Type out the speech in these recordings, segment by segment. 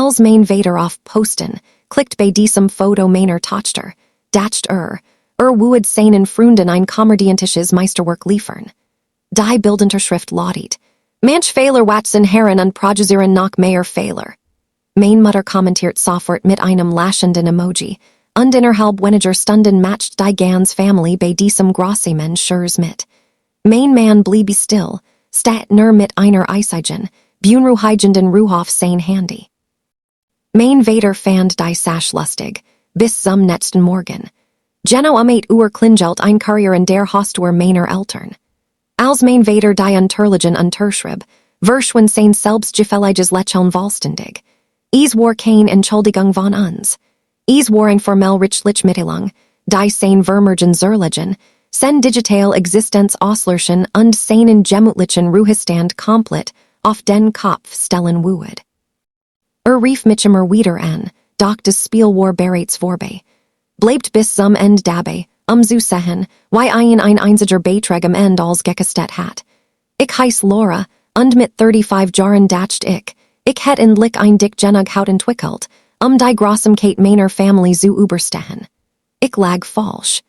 als Meine Vader auf Posten, klickt bei diesem Foto meiner Tochter, dacht would seinen Freunden ein komödiantisches Meisterwerk liefern. Die Bildunterschrift lautet, manch Fehler Watson Herren und Produzieren noch mehr Fehler. Meine Mutter kommentiert sofort mit einem lachenden Emoji, und innerhalb weniger Stunden matcht die ganze Familie bei diesem großen Schurs mit. Mein Mann blieb still, stat nur mit einer Eisigen, beunruhigenden Ruhe auf sein Handy. Meine Vader fand die Sache lustig, bis zum nächsten Morgen. Genau 8 klingelt ein Courier in der Haustür meiner Eltern. Als Meine Vader die unterschrieb, verschwand sein selbstgefälliges Lächeln vollständig. Es war keine Entschuldigung von uns. Es war ein formell rechtliche Mitteilung, die sein Vermergen zerlegen, sen digital Existenz auslöschen und seinen gemütlichen Ruhestand komplett auf den Kopf stellen würde. Rief mich immer wieder an, doch das Spiel war bereits vorbei. Bleibt bis zum Ende dabei, zu sehen, wie ein einziger Beitrag am Ende als gekostet hat. Ich heiß Laura, und mit 35 Jahren dacht ich hätt endlich ein dick genug Haut entwickelt, die Grossamkeit meiner Familie zu überstehen. Ich lag falsch.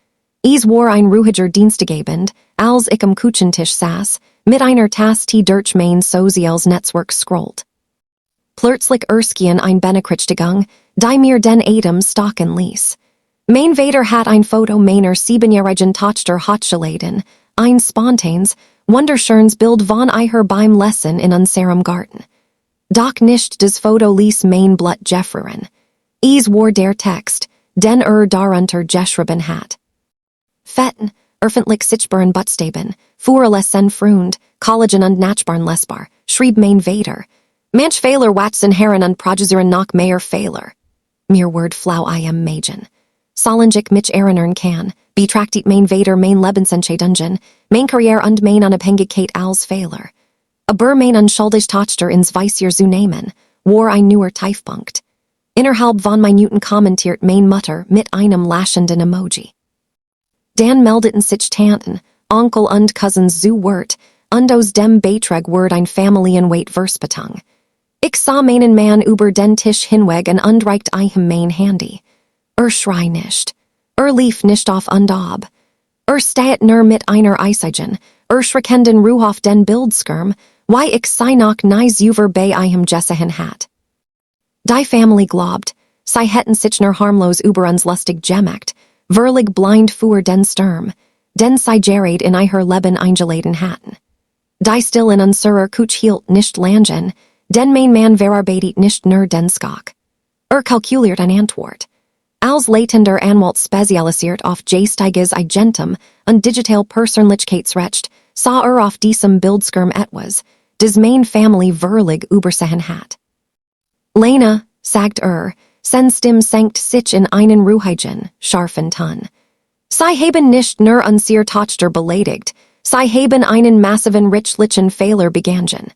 Es war ein ruhiger Dienstagabend, als ich am Küchentisch saß, mit einer Tasse Tee durch mein soziales Netzwerk scrollt. Plötzlich erschien ein Benachrichtigung, die mir den Atem stocken ließ. Meine Vader hat ein Foto meiner 7-jährigen Tochter hochgeladen, ein spontanes, wunderschönes Bild von ihr beim Lesen in unserem Garten. Doch nicht das Foto ließ mein Blut gefrieren. Es war der Text, den darunter geschrieben hat. Fetten, öffentlich sichtbaren Buchstaben, für lesen Freund, Kollegen und Nachbarn lesbar, schrieb Meine Vader. Manch Fehler Watson Herren und Produzieren noch mehr Fehler. Mir word flau am Magen. Sollen ich mich erinnern kann, betrachtet Meine Vader mein Lebensentscheidungen, mein Karriere und mein Unabhängigkeit als Fehler. Aber mein unschuldig Tochter ins Visier zu nehmen, war ein neuer Tiefpunkt. Innerhalb von Minuten kommentiert meine Mutter mit einem lachenden Emoji. Dann meldeten sich Tanten, Onkel und Cousins zu Wort, und aus dem Beitrag ward ein Familienweit-Versbetung. Ich sah meinen Mann über den Tisch hinweg und reicht ihm mein Handy. Schrei nicht. Lief nicht auf und ab. Steht nur mit einer Eisigen, schreckenden Ruhe auf den Bildschirm, wie ich sei noch nice über bei ihm gesehen hat. Die Familie glaubt, sie hätten sich nur harmlos über uns lustig gemacht, völlig blind für den Sturm, den sie gerät in ihr Leben eingeladen hatten. Die still in unserer Kuch hielt nicht langen, denn mein Mann verarbeitet nicht nur den Skok. Kalkuliert eine Antwort. Als leitender Anwalt spezialisiert auf geistiges Eigentum und digital Persönlichkeitsrecht sah auf diesem Bildschirm etwas, das meine Familie völlig übersehen hat. Lena, sagt sen Stimme senkt sich in einen ruhigen, scharfen Ton. Sie haben nicht nur unsere Tochter beleidigt, sie haben einen massiven rechtlichen Fehler begangen.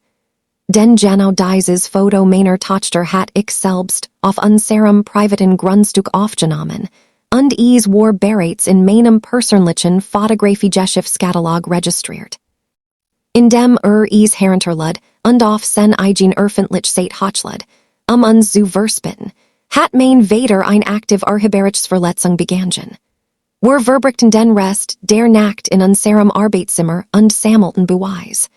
Denn genau dieses Foto meiner Tochter hat ich selbst auf unserem privaten Grundstück aufgenommen, und es war bereits in meinem persönlichen Fotografiegeschäftskatalog registriert. Indem es herunterlad und auf sen eigen öffentlich hochlad, uns zu verspitten, hat Meine Vader ein aktiv Urheberrechtsverletzung begangen. Wir verbrichten den Rest der Nacht in unserem Arbeitszimmer und sammelten Beweis.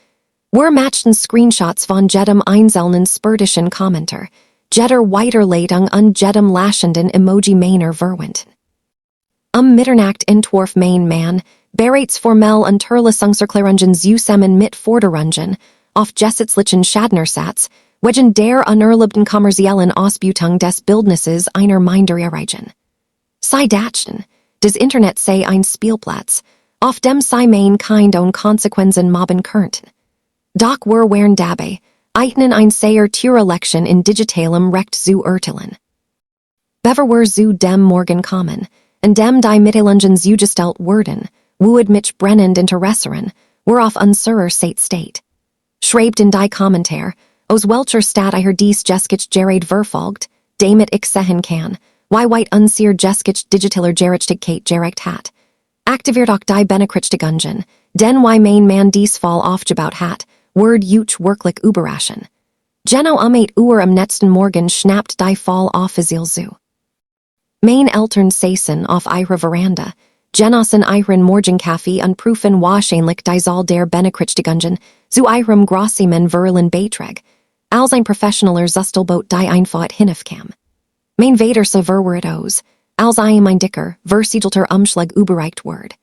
Wir matchten Screenshots von jedem einzelnen spärtischen Kommentar, jeder Weiterleitung und jedem lachenden Emoji meiner Verwandten. Mitternacht entwarf mein Mann, bereits formell Unterlassungserklärungen zusammen mit Forderungen, auf gesetzlichen Schadenersatz, wegen der unerlaubten kommerziellen Ausbeutung des Bildnisses einer Minderjährigen. Sie dachten, das Internet sei ein Spielplatz, auf dem sie mein Kind und Konsequenzen mobben könnten. Doch wir waren dabei, eignen ein sehr teure Lektion in digitalem Recht zu urteilen. Bever wir zu dem Morgen kommen, in dem die Mitteilungen zugestellt wurden, would mich brennend interessieren, worauf unserer Seite steht. Schreibt in die Kommentar, aus welcher Stadt ihr dies Geskich gerät verfolgt, damit ich sehen kann, wie weit unser Geskich digitaler Gerechtigkeit gerecht hat. Aktiviert auch die Benachrichtigungen, denn wie mein Mann dies Fall aufgebaut hat, word wirklich wirklich überraschen. Genau eight am Nächsten Morgen schnappt die Fall auf Asil zu. Meine Eltern saßen auf ihrer Veranda, genossen ihren Morgenkaffee und prüfen wahrscheinlich die Zahl der Benachrichtigungen zu ihrem grossemen viralen Beitrag, als ein professioneller Zustelboot die Einfahrt hinaufkam. Mein Vater so verwirrt aus, als ein dicker, versiegelter Umschlag überreicht ward.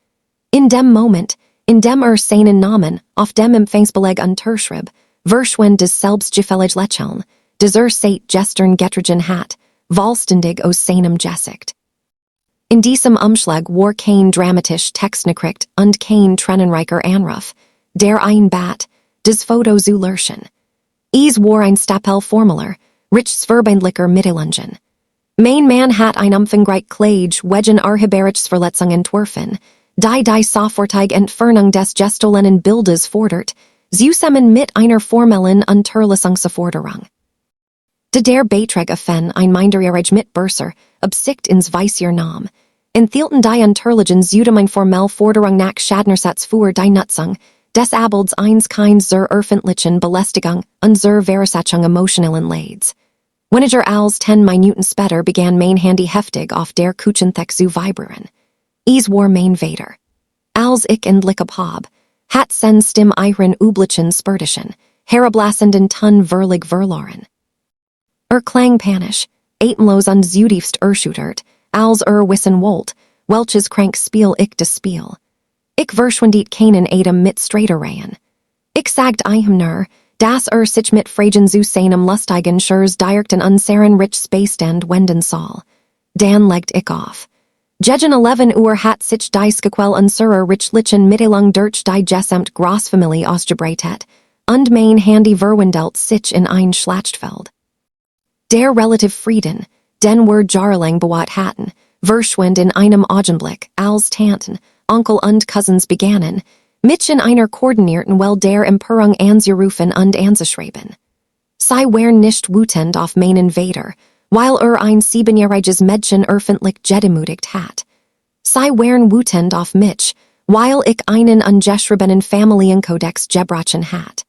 In dem Moment, in dem seinen Namen auf dem Empfangsbeleg unterschrieb, verschwand des selbstgefällig Lächeln, des seit gestern getrigen hat, vollständig aus seinem Gesicht. In diesem Umschlag war kein dramatisch Textnachricht und kein tränenreicher Anruf, der ein Bat, des Foto zu löschen. Es war ein Stapelformular, rich verbindlicher Mitteilungen. Mein Mann hat ein umfangreich Kleid wegen Urheberrechtsverletzungen entworfen, die sofortige Entfernung des gestohlenen Bildes fordert, zusammen mit einer formellen Unterlassungsforderung. Der Beitrag offen ein minderjährig Mitbürger, absicht ins weißer Nam, enthielten die Unterlagen zudem ein formell Forderung nach Schadenersatz für die Nutzung, des Abels eins kein zur öffentlichen Belästigung und zur Versachung emotionalen Leids. Weniger als 10 Minuten später begann mein Handy heftig auf der Küchenthek zu vibrieren. Es war mein Vater. Als ich endlich abhab, hat sen stim ihren üblichen Spurtischen, herablassenden Ton verlig verloren. Klang panisch, atemlos und zutiefst erschüttert, als wissen wollt, welches Krankspiel ich das Spiel. Ich verschwindet keinen Atem mit Streitereien. Ich sagt ihm nur, dass sich mit Fragen zu seinem lustigen Schurs direkt in unseren rich Spacestand wenden soll. Dann legt ich auf. Gegen 11 hat sich die Squell unserer richlichen Mitteilung durch die gesamt Großfamilie ausgebreitet, und mein Handy verwandelt sich in ein Schlachtfeld. Der relative Frieden, den wir jahrelang bewahrt hatten, verschwand in einem Augenblick, als Tanten, Onkel und Cousins begannen, mich in einer koordinierten der Empörung anzurufen und anzuschreiben. Sie waren nicht wütend auf meinen Vater, weil ein 7-jähriges Mädchen öffentlich gedemütigt hat. Sie waren wütend auf mich, weil ich einen ungeschriebenen Familienkodex gebrochen hat.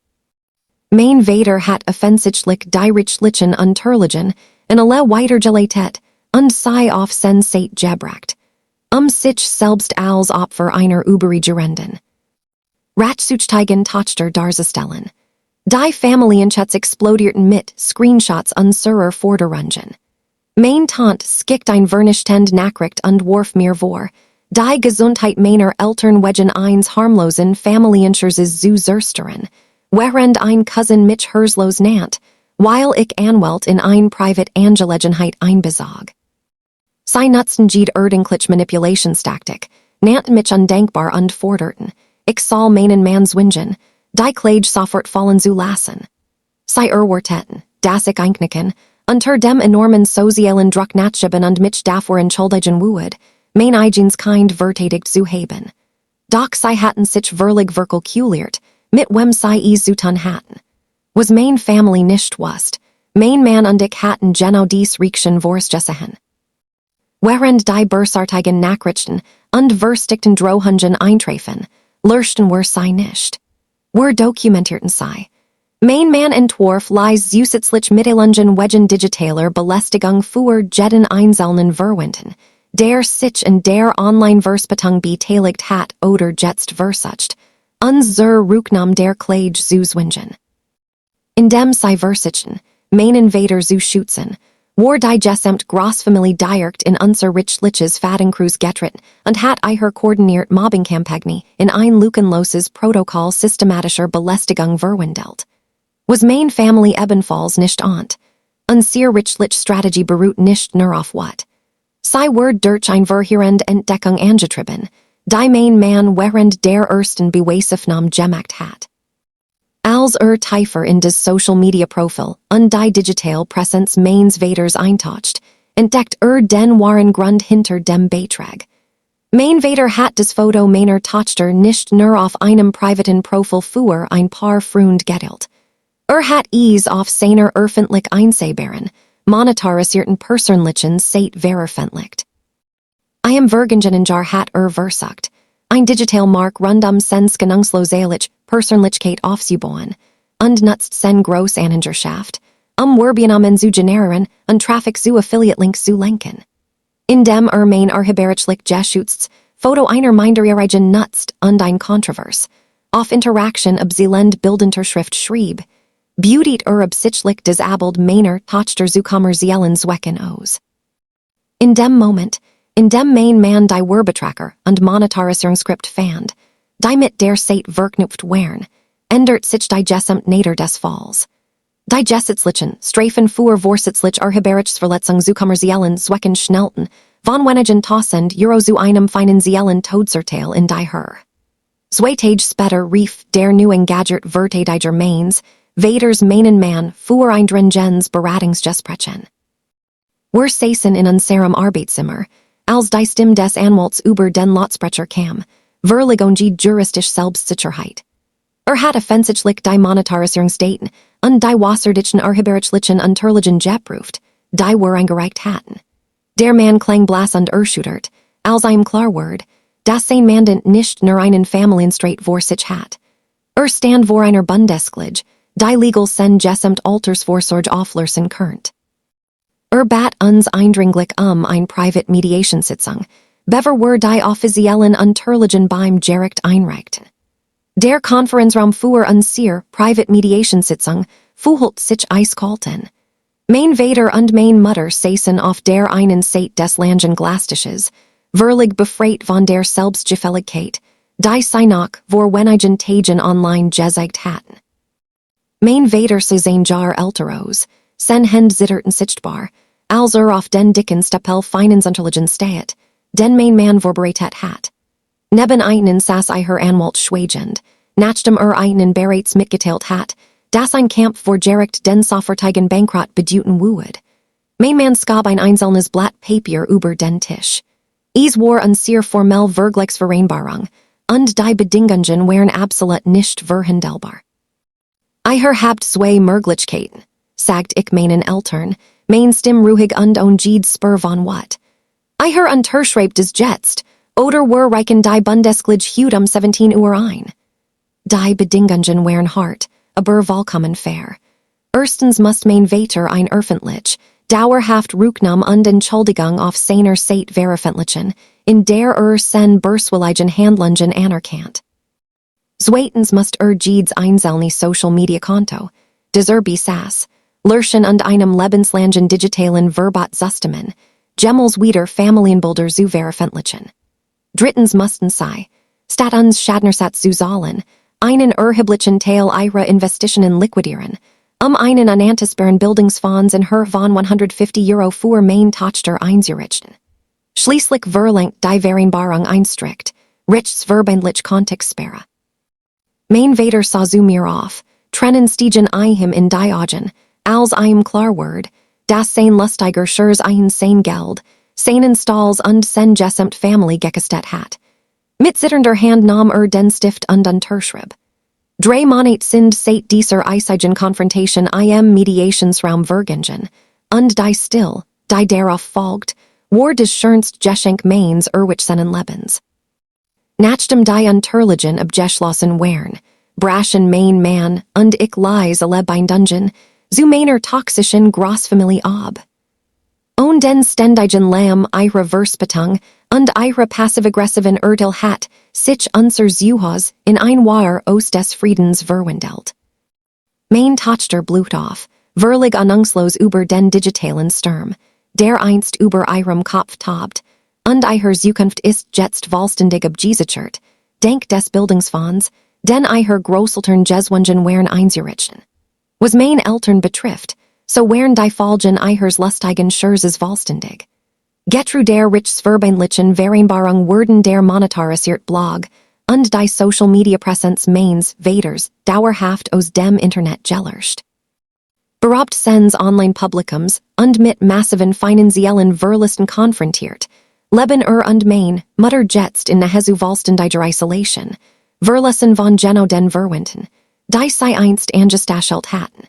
Mein Vater hat offensichtlich die richlichen Unterlagen in alle weitergeleitet und sie auf Sensate gebracht, sich selbst als Opfer einer übergerenden Ratsuchtigen Tochter darzustellen. Die Familienchats explodierten mit Screenshots unserer Forderungen. Mein Tante skickt ein vernichtend Nachricht und warf mir vor, die Gesundheit meiner Eltern wegen eines harmlosen Familienscherzes zu zerstörern, während ein Cousin mich herzlos nannt, weil ich Anwalt in ein Privatangelegenheit einbezog. Sie nutzten jede ordentliche Manipulationstaktik, nannten mich undenkbar und forderten, ich soll meinen Mann zwingen, die Kleid sofort fallen zu lassen. Sie erwarteten, dass ich einknicken, unter dem enormen sozialen Druck nachschieben und mich davor entschuldigen würde, mein eigenes Kind verteidigt zu haben. Doch sie hatten sich wirklich verkalkuliert, mit wem sie es zu tun hatten. Was mein Family nicht wusste, mein Mann und ich hatten genau dies Riekchen vorausgesehen. Während die bösartigen Nachrichten und verstikten Drohungen eintreffen, löschten wir sie nicht. Wir dokumentierten sie. Mein Mann entwarf lies zusätzlich Mitteilungen wegen digitaler Belästigung für jeden einzelnen Verwandten, der sich in der Online-Versbetung beteiligt hat oder jetzt versucht, unser Rücknahme der Kleid zu zwingen. Indem sie versuchten, meinen Vater zu schützen, war die gesamt Großfamilie direkt in unser richliches Fadenkreuz getreten und hat ihre koordiniert Mobbingkampagne in ein lückenloses Protokoll systematischer Belästigung verwandelt. Was mein Family ebenfalls nicht ahnt. Unsere richliche Strategie beruht nicht nur auf what. Sie were durch ein verheerende Entdeckung angetrieben, die mein Mann während der ersten Beweisaufnahme gemacht hat. Als tiefer in das Social Media Profil und die digital Präsenz meines Vaters eintaucht, entdeckt den wahren Grund hinter dem Beitrag. Mein Vater hat das Foto meiner Tochter nicht nur auf einem privaten Profil für ein paar Freunde geteilt. Hat es auf seiner öffentlich einsehbaren, monetarisierten persönlichen Seite veröffentlicht. I am vergingen jar hat versucht, ein digital Mark rund sens Genungsloselig Persönlichkeit aufzubauen, und nutzt sen Großanhängerschaft, Werbianamen zu generieren, traffic zu affiliate link zu lenken. In dem Main archibericlich geschützt, Foto einer Minderjährigen nutzt und ein Kontrovers. Auf Interaction ob Zealand bildender Schrift schrieb, Beautied absichtlich disabled Meiner Tochter zu kommerziellen Zwecken aus. In dem Moment, in dem man die Werbetracker und Monetarisierungsskript fand, die mit der Sate verknüpft wären, ändert sich die Gesamt Nader des Falls. Die Gesetzlichen Strafen für vorsätzlich Verletzung zu kommerziellen Zwecken schnellten, von wenigen Tausend Euro zu einem finanziellen Todesurteil in die Höhe. Zwei Tage später rief der nu engagiert Verteidiger Mains, Vaders meinen Mann für ein dringens Beratungsgesprächen. Wir saßen in unserem Arbeitszimmer, als die Stimme des Anwalts über den Lautsprecher kam, verligongi juristisch Selbstsicherheit. Hat offensichtlich die Monetarisierungsdaten und die wasserdichten archibericlichen Unterlagen geprüft, die wir eingereicht hatten. Der Mann klang blass und erschüttert, als ihm klar wurde, dass sein Mandant nicht nur einen Familienstreit vor sich hat. Stand vor einer Bundesklage, die legal sen gesamt Altersvorsorge auflösen könnt. Bat uns eindringlich ein Private Mediation-Sitzung, bever wir die offiziellen Unterlagen beim Gericht einreichten. Der Konferenzraum für unsere Private Mediation-Sitzung fühlt sich eiskalten. Mein Vater und mein Mutter saßen auf der einen Seite des langen Glastisches, verlig befreit von der Selbstgefälligkeit, die sie noch vor wenigen Tagen online gezeigt hatten. Mein Vater sah sein Jahr älter aus, sen Hände zitterten sichtbar, als auf den dicken Stapel Finansunterlagen steht, den mein Mann vorbereitet hat. Neben einen saß ihr Anwalt schweigend, nachdem einen bereits mitgeteilt hat, dass ein Kampf vor Gericht den sofortigen Bankrott bedeuten würde. Mein Mann schob ein einzelnes Blatt Papier über den Tisch. Es war unsere formell Vergleichsvereinbarung, und die Bedingungen wären absolut nicht verhandelbar. Ihr habt zwei Möglichkeiten, sagt ich meinen Eltern, mein Stimme ruhig und unged spur von wat. Ihr unterschreibt es jetzt, oder wir reichen die Bundesklage heute 17 Uhr ein. Die Bedingungen wären hart, aber vollkommen fair. Erstens muss mein Vater ein öffentlich, dauerhaft Rücknahme und Entschuldigung auf seiner Seite veröffentlichen, in der sen börswilligen Handlungen anerkannt. Zweitens muss jedes einzelne Social Media Konto, das besaß, löschen und einem lebenslangen digitalen Verbot zusammen, Gemmels wieder Familienbilder zu veröffentlichen. Drittens mussten sie, statt uns Schadenersatz zu zahlen, einen erheblichen Teil ihrer Investitionen liquidieren, einen unantastbaren Bildungsfonds in Höhe von 150 Euro für meine Tochter einzurichten. Schließlich verlangt die Vereinbarung einstrikt, rechtsverbindlich Kontextsperre. Mein Vater sah zu mir auf, trennen stiegen ihm in die Augen, als ihm klar wurde, dass sein lustiger Schurz sein Geld, seinen Stalls und sein gesamt Familie gekostet hat. Mit zitternder Hand nahm den Stift und unterschrieb. 3 Monate sind seit dieser eisigen Konfrontation im Mediationsraum vergangen, und die still, die darauf folgt, war des schönst Geschenk meines seinen Lebens. Nachdem die Unterlagen abgeschlossen wären, brachen mein Mann und ich leise ein Dungeon, zu meiner toxischen Großfamilie ab. Und den ständigen Lärm ihrer Verspätung und ihrer passiv-aggressiven Urteil hat sich unser Zuhause in ein Jahr aus des Friedens verwandelt. Mein Tochter blut auf, verlig ahnungslos über den digitalen Sturm, der einst über ihrem Kopf tobt, und ihre Zukunft ist jetzt vollständig abgesichert, dank des Bildungsfonds, den ihre Großeltern Jeswungen wären einzurichten. Was mein Eltern betrifft, so wären die Folgen ihres lustigen Schurzes vollständig. Getru der rechtsverbindlichen Vereinbarung wurden der monetarisiert Blog und die Social Media Präsenz meines Vaters dauerhaft aus dem Internet gelöscht. Beraubt sens Online-Publikums und mit massiven finanziellen Verlusten konfrontiert, leben und mein Mutter jetzt in nahezu vollständiger Isolation, verlassen von Geno den Verwandten, die sie einst angestachelt hatten.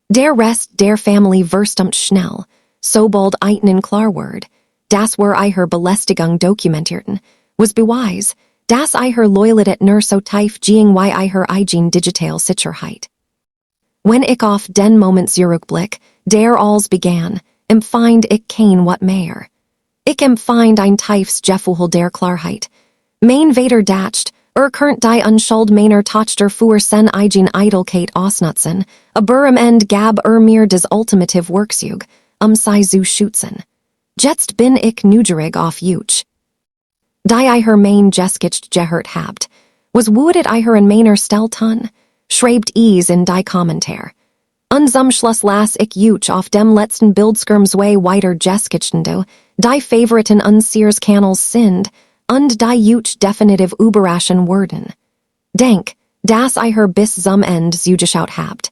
Der Rest der Familie verstummt schnell, sobald ihnen klar wurde, dass wir ihre Belästigung dokumentierten, was beweis, dass ihre Loyalität nur so tief ging wie ihre eigen digital Sicherheit. When ich auf den Moment zurückblick, der alles began, empfind ich kein wat mehr. Ich empfind ein tiefs Gefühl der Klarheit. Mein Vater dacht, könnt die Unschuld meiner Tochter für sen eigen Eitelkeit ausnutzen, aber am Ende gab mir das ultimative Werkzeug, sie zu schützen. Jetzt bin ich neugierig auf euch. Die I her mein Geschichte gehört habt, was würdet I her in meiner Stelle tun? Schreibt is in die Kommentar. Zum Schluss las ich euch auf dem letzten Bildschirm zwei weiter Geschichten do, die Favoriten unseres Kanals sind, und die euch definitiv überraschen würden. Denk, dass I her bis zum Ende zugeschaut habt.